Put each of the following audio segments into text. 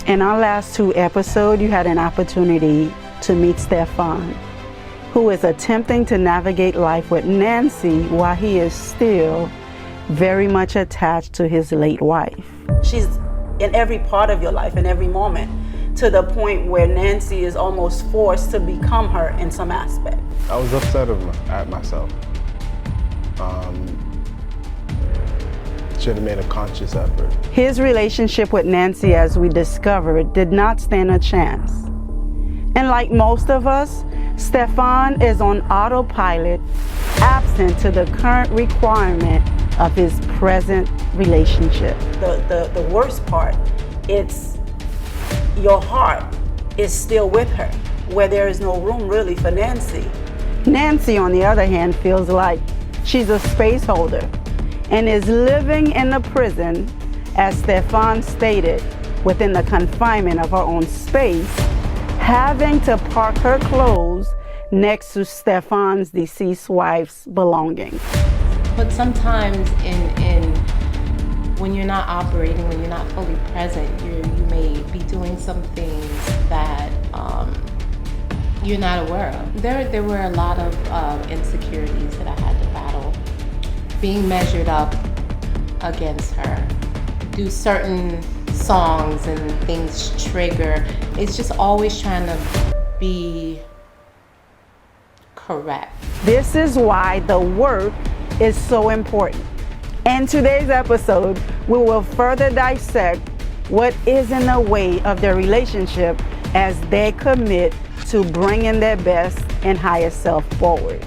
In our last two episodes, you had an opportunity to meet Stefan, who is attempting to navigate life with Nancy while he is still very much attached to his late wife. She's in every part of your life, in every moment, to the point where Nancy is almost forced to become her in some aspect. I was upset at myself. Should have made a conscious effort. His relationship with Nancy, as we discovered, did not stand a chance. And like most of us, Stefan is on autopilot, absent to the current requirement of his present relationship. The worst part, it's your heart is still with her, where there is no room really for Nancy. Nancy, on the other hand, feels like she's a space holder and is living in the prison, as Stefan stated, within the confinement of her own space, having to park her clothes next to Stefan's deceased wife's belongings. But sometimes when you're not operating, when you're not fully present, you may be doing some things that you're not aware of. There were a lot of insecurities that I had to battle. Being measured up against her. Do certain songs and things trigger. It's just always trying to be correct. This is why the work is so important. In today's episode, we will further dissect what is in the way of their relationship as they commit to bringing their best and highest self forward.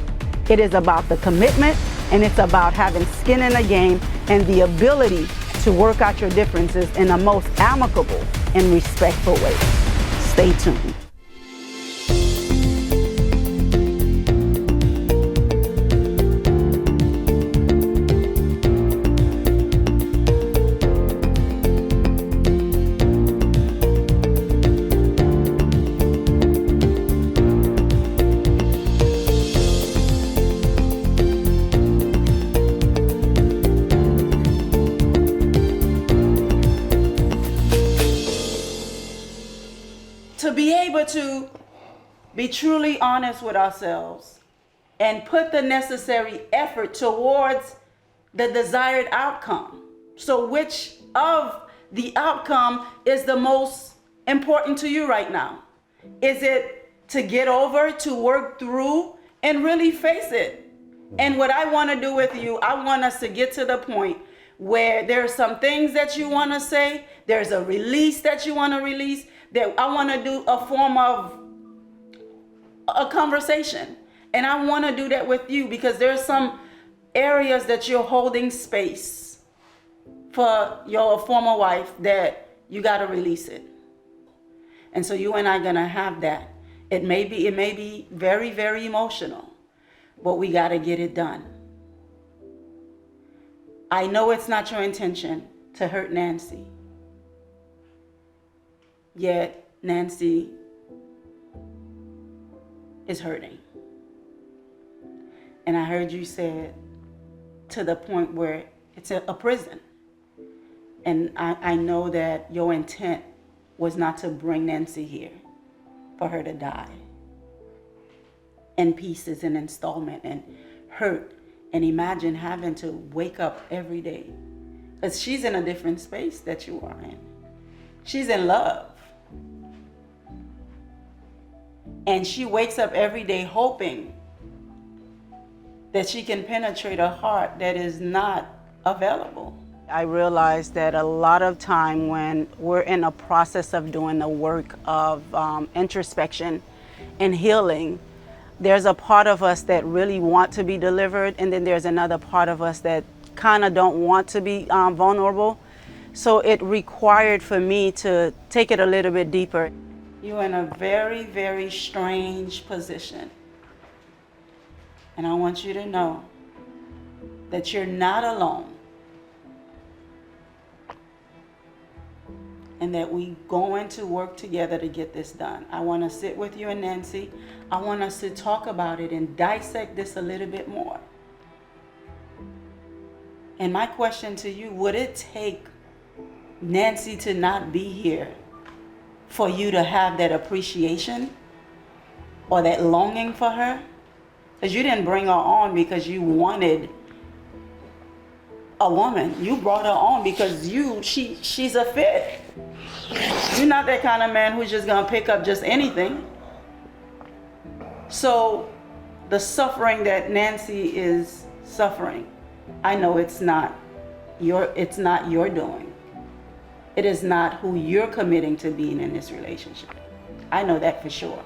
It is about the commitment, and it's about having skin in the game and the ability to work out your differences in the most amicable and respectful way. Stay tuned. To be able to be truly honest with ourselves and put the necessary effort towards the desired outcome. So which of the outcome is the most important to you right now? Is it to get over, to work through, and really face it? And what I want to do with you, I want us to get to the point where there are some things that you want to say, there's a release that you want to release, that I want to do a form of a conversation. And I want to do that with you because there's some areas that you're holding space for your former wife that you got to release it. And so you and I are going to have that. It may be very, very emotional, but we got to get it done. I know it's not your intention to hurt Nancy. Yet Nancy is hurting. And I heard you say it to the point where it's a prison. And I know that your intent was not to bring Nancy here for her to die in pieces and installment and hurt. And imagine having to wake up every day. Because she's in a different space that you are in. She's in love. And she wakes up every day hoping that she can penetrate a heart that is not available. I realized that a lot of time when we're in a process of doing the work of introspection and healing, there's a part of us that really want to be delivered, and then there's another part of us that kind of don't want to be vulnerable. So it required for me to take it a little bit deeper. You're in a very, very strange position. And I want you to know that you're not alone. And that we going to work together to get this done. I want to sit with you and Nancy. I want us to talk about it and dissect this a little bit more. And my question to you, would it take Nancy to not be here for you to have that appreciation or that longing for her. Because you didn't bring her on because you wanted a woman. You brought her on because she's a fit. You're not that kind of man who's just gonna pick up just anything. So the suffering that Nancy is suffering, I know it's not your doing. It is not who you're committing to being in this relationship. I know that for sure.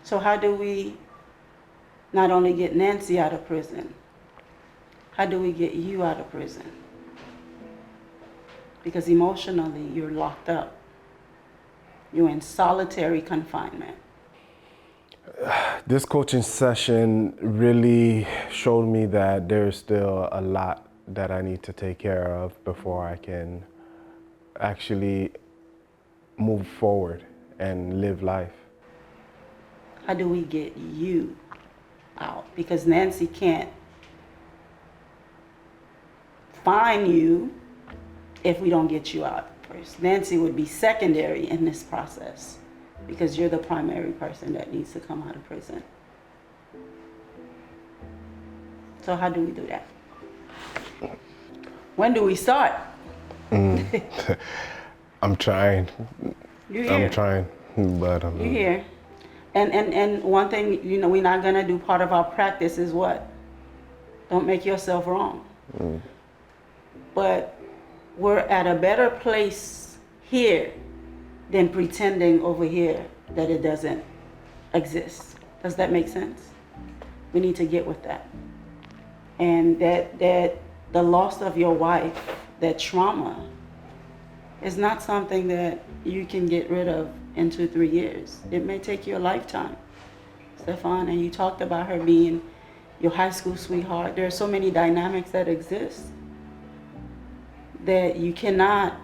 So how do we not only get Nancy out of prison, how do we get you out of prison? Because emotionally, you're locked up. You're in solitary confinement. This coaching session really showed me that there's still a lot that I need to take care of before I can actually move forward and live life. How do we get you out? Because Nancy can't find you if we don't get you out first. Nancy would be secondary in this process because you're the primary person that needs to come out of prison. So how do we do that? When do we start? I'm trying. You're here. I'm trying, but You're here. And one thing, we're not gonna do, part of our practice is what? Don't make yourself wrong. But we're at a better place here than pretending over here that it doesn't exist. Does that make sense? We need to get with that. And that the loss of your wife, that trauma, is not something that you can get rid of in 2-3 years. It may take you a lifetime, Stefan. And you talked about her being your high school sweetheart. There are so many dynamics that exist that you cannot,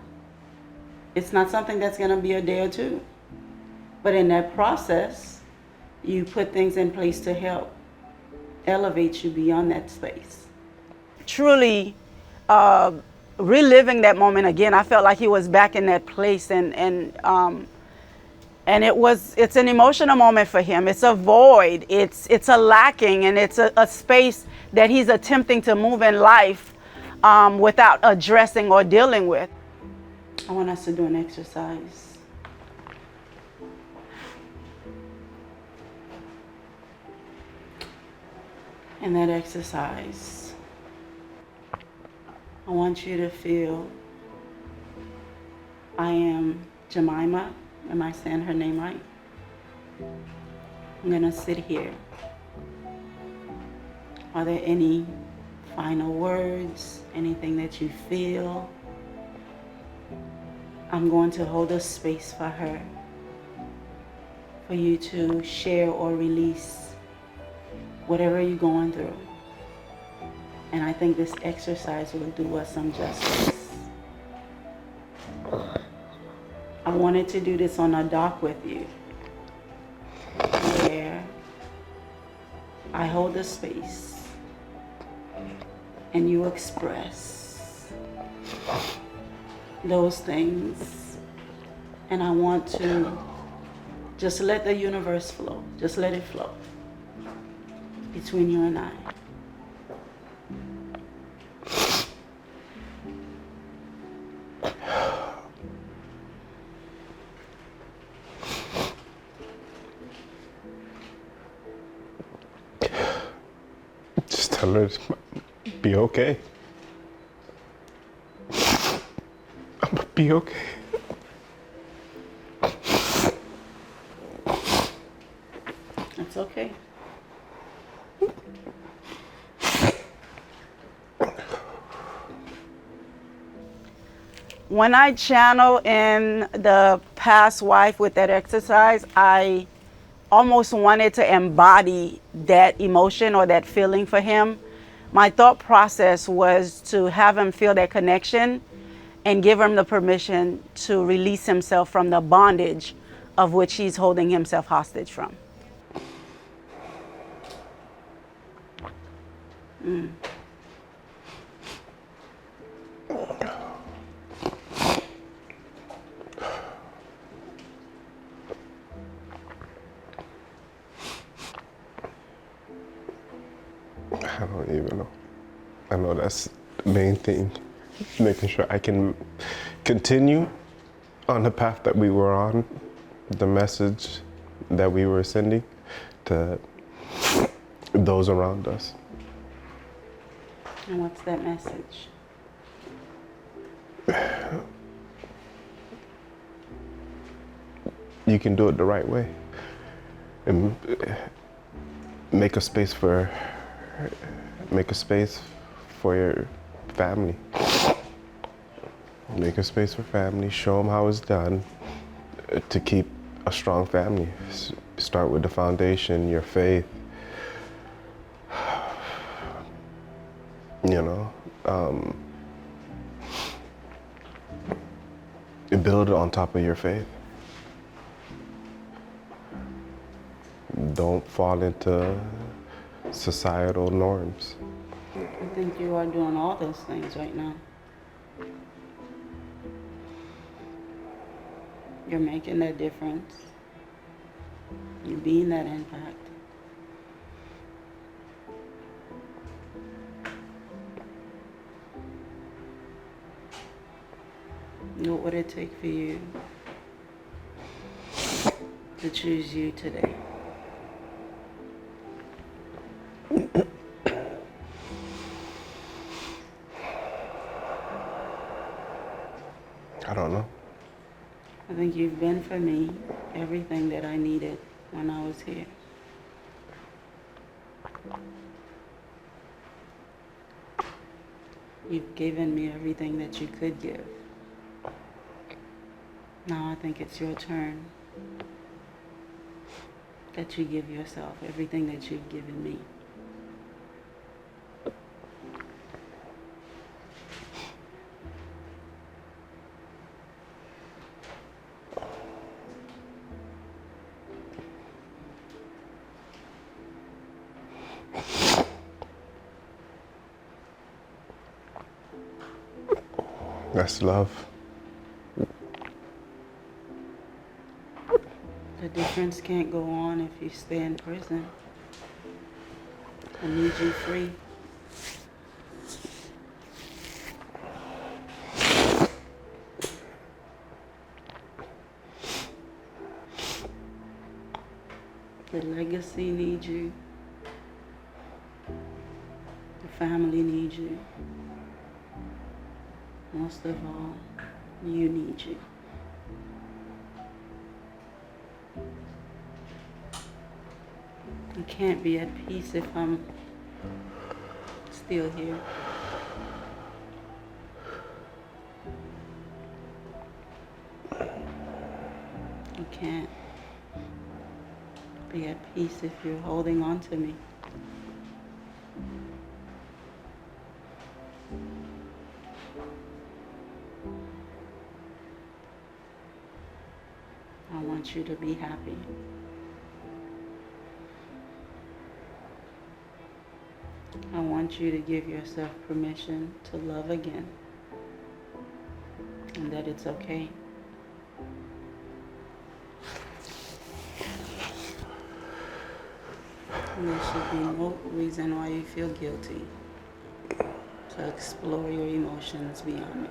it's not something that's gonna be a day or two. But in that process, you put things in place to help elevate you beyond that space. Truly reliving that moment again, I felt like he was back in that place, and it's an emotional moment for him. It's a void, it's a lacking, and it's a space that he's attempting to move in life without addressing or dealing with. I want us to do an exercise. In that exercise, I want you to feel, I am Jemima. Am I saying her name right? I'm gonna sit here. Are there any final words, anything that you feel? I'm going to hold a space for her, for you to share or release whatever you're going through. And I think this exercise will do us some justice. I wanted to do this on a dock with you, where I hold the space and you express those things. And I want to just let the universe flow. Just let it flow between you and I. just tell her to be okay. I'm gonna be okay. It's okay. When I channel in the past wife with that exercise, I almost wanted to embody that emotion or that feeling for him. My thought process was to have him feel that connection and give him the permission to release himself from the bondage of which he's holding himself hostage from. I don't even know. I know that's the main thing, making sure I can continue on the path that we were on, the message that we were sending to those around us. And what's that message? You can do it the right way. And make a space for your family. Make a space for family. Show them how it's done to keep a strong family. Start with the foundation, your faith. You know, build it on top of your faith. Don't fall into societal norms. I think you are doing all those things right now. You're making that difference. You're being that impact. What would it take for you to choose you today? I don't know. I think you've been for me everything that I needed when I was here. You've given me everything that you could give. Now I think it's your turn. That you give yourself everything that you've given me. That's love. The difference can't go on if you stay in prison. I need you free. The legacy needs you. The family needs you. Most of all, you need you. I can't be at peace if I'm still here. You can't be at peace if you're holding on to me. I want you to be happy. I want you to give yourself permission to love again, and that it's okay. And there should be no reason why you feel guilty to explore your emotions beyond me.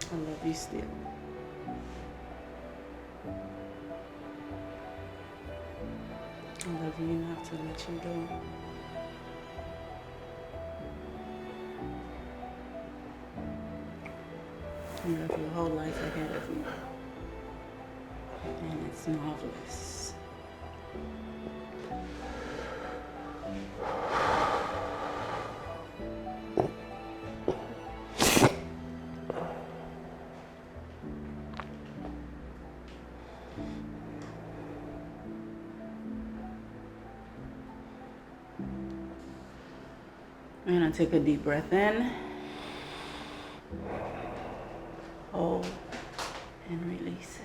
I love you still. I love you enough to let you go. You have your whole life ahead of you. And it's marvelous. We're gonna take a deep breath in. Hold and release it.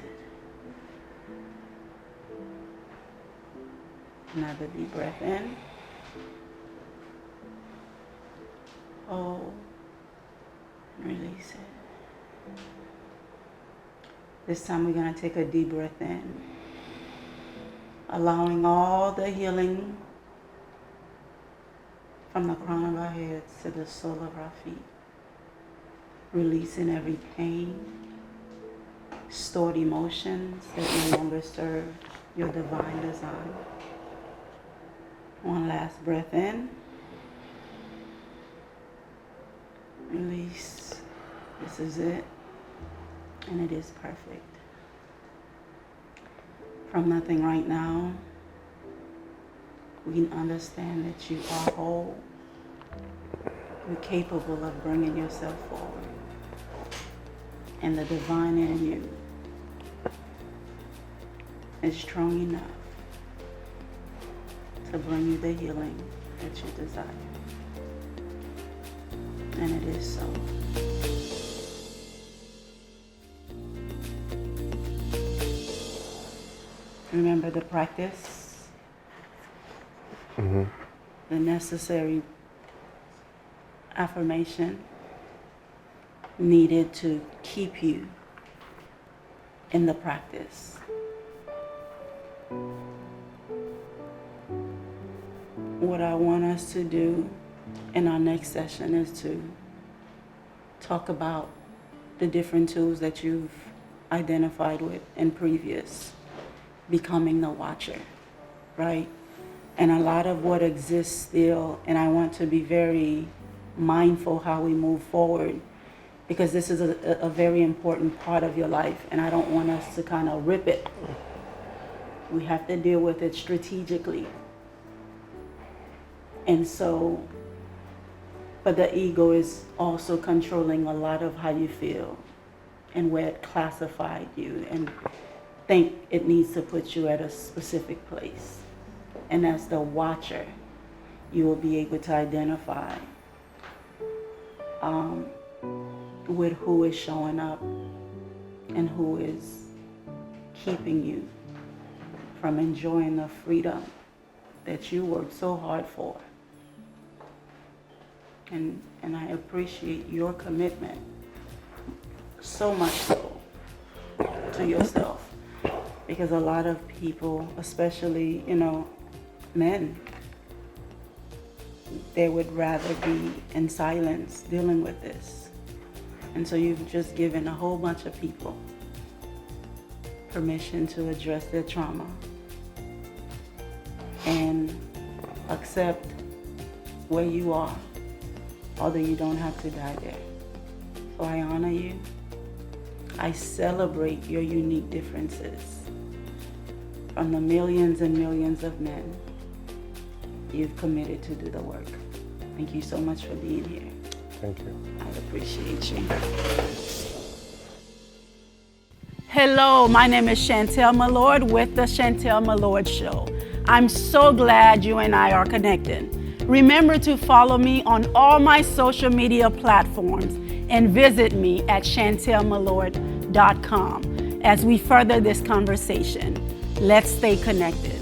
Another deep breath in. Hold and release it. This time we're going to take a deep breath in, allowing all the healing from the crown of our heads to the sole of our feet, releasing every pain, stored emotions that no longer serve your divine design. One last breath in. Release. This is it. And it is perfect. From nothing right now, we can understand that you are whole. You're capable of bringing yourself forward. And the divine in you is strong enough to bring you the healing that you desire. And it is so. Remember the practice, the necessary affirmation needed to keep you in the practice. What I want us to do in our next session is to talk about the different tools that you've identified with in previous becoming the watcher, right? And a lot of what exists still, and I want to be very mindful how we move forward, because this is a very important part of your life, and I don't want us to kind of rip it. We have to deal with it strategically. And so, but the ego is also controlling a lot of how you feel and where it classified you and think it needs to put you at a specific place. And as the watcher, you will be able to identify with who is showing up and who is keeping you from enjoying the freedom that you worked so hard for. And I appreciate your commitment so much so to yourself. Because a lot of people, especially, men, they would rather be in silence dealing with this. And so you've just given a whole bunch of people permission to address their trauma and accept where you are, although you don't have to die there. So I honor you. I celebrate your unique differences. From the millions and millions of men, you've committed to do the work. Thank you so much for being here. Thank you. I appreciate you. Hello, my name is Chantel Malord with the Chantel Malord Show. I'm so glad you and I are connected. Remember to follow me on all my social media platforms and visit me at chantelmalord.com as we further this conversation. Let's stay connected.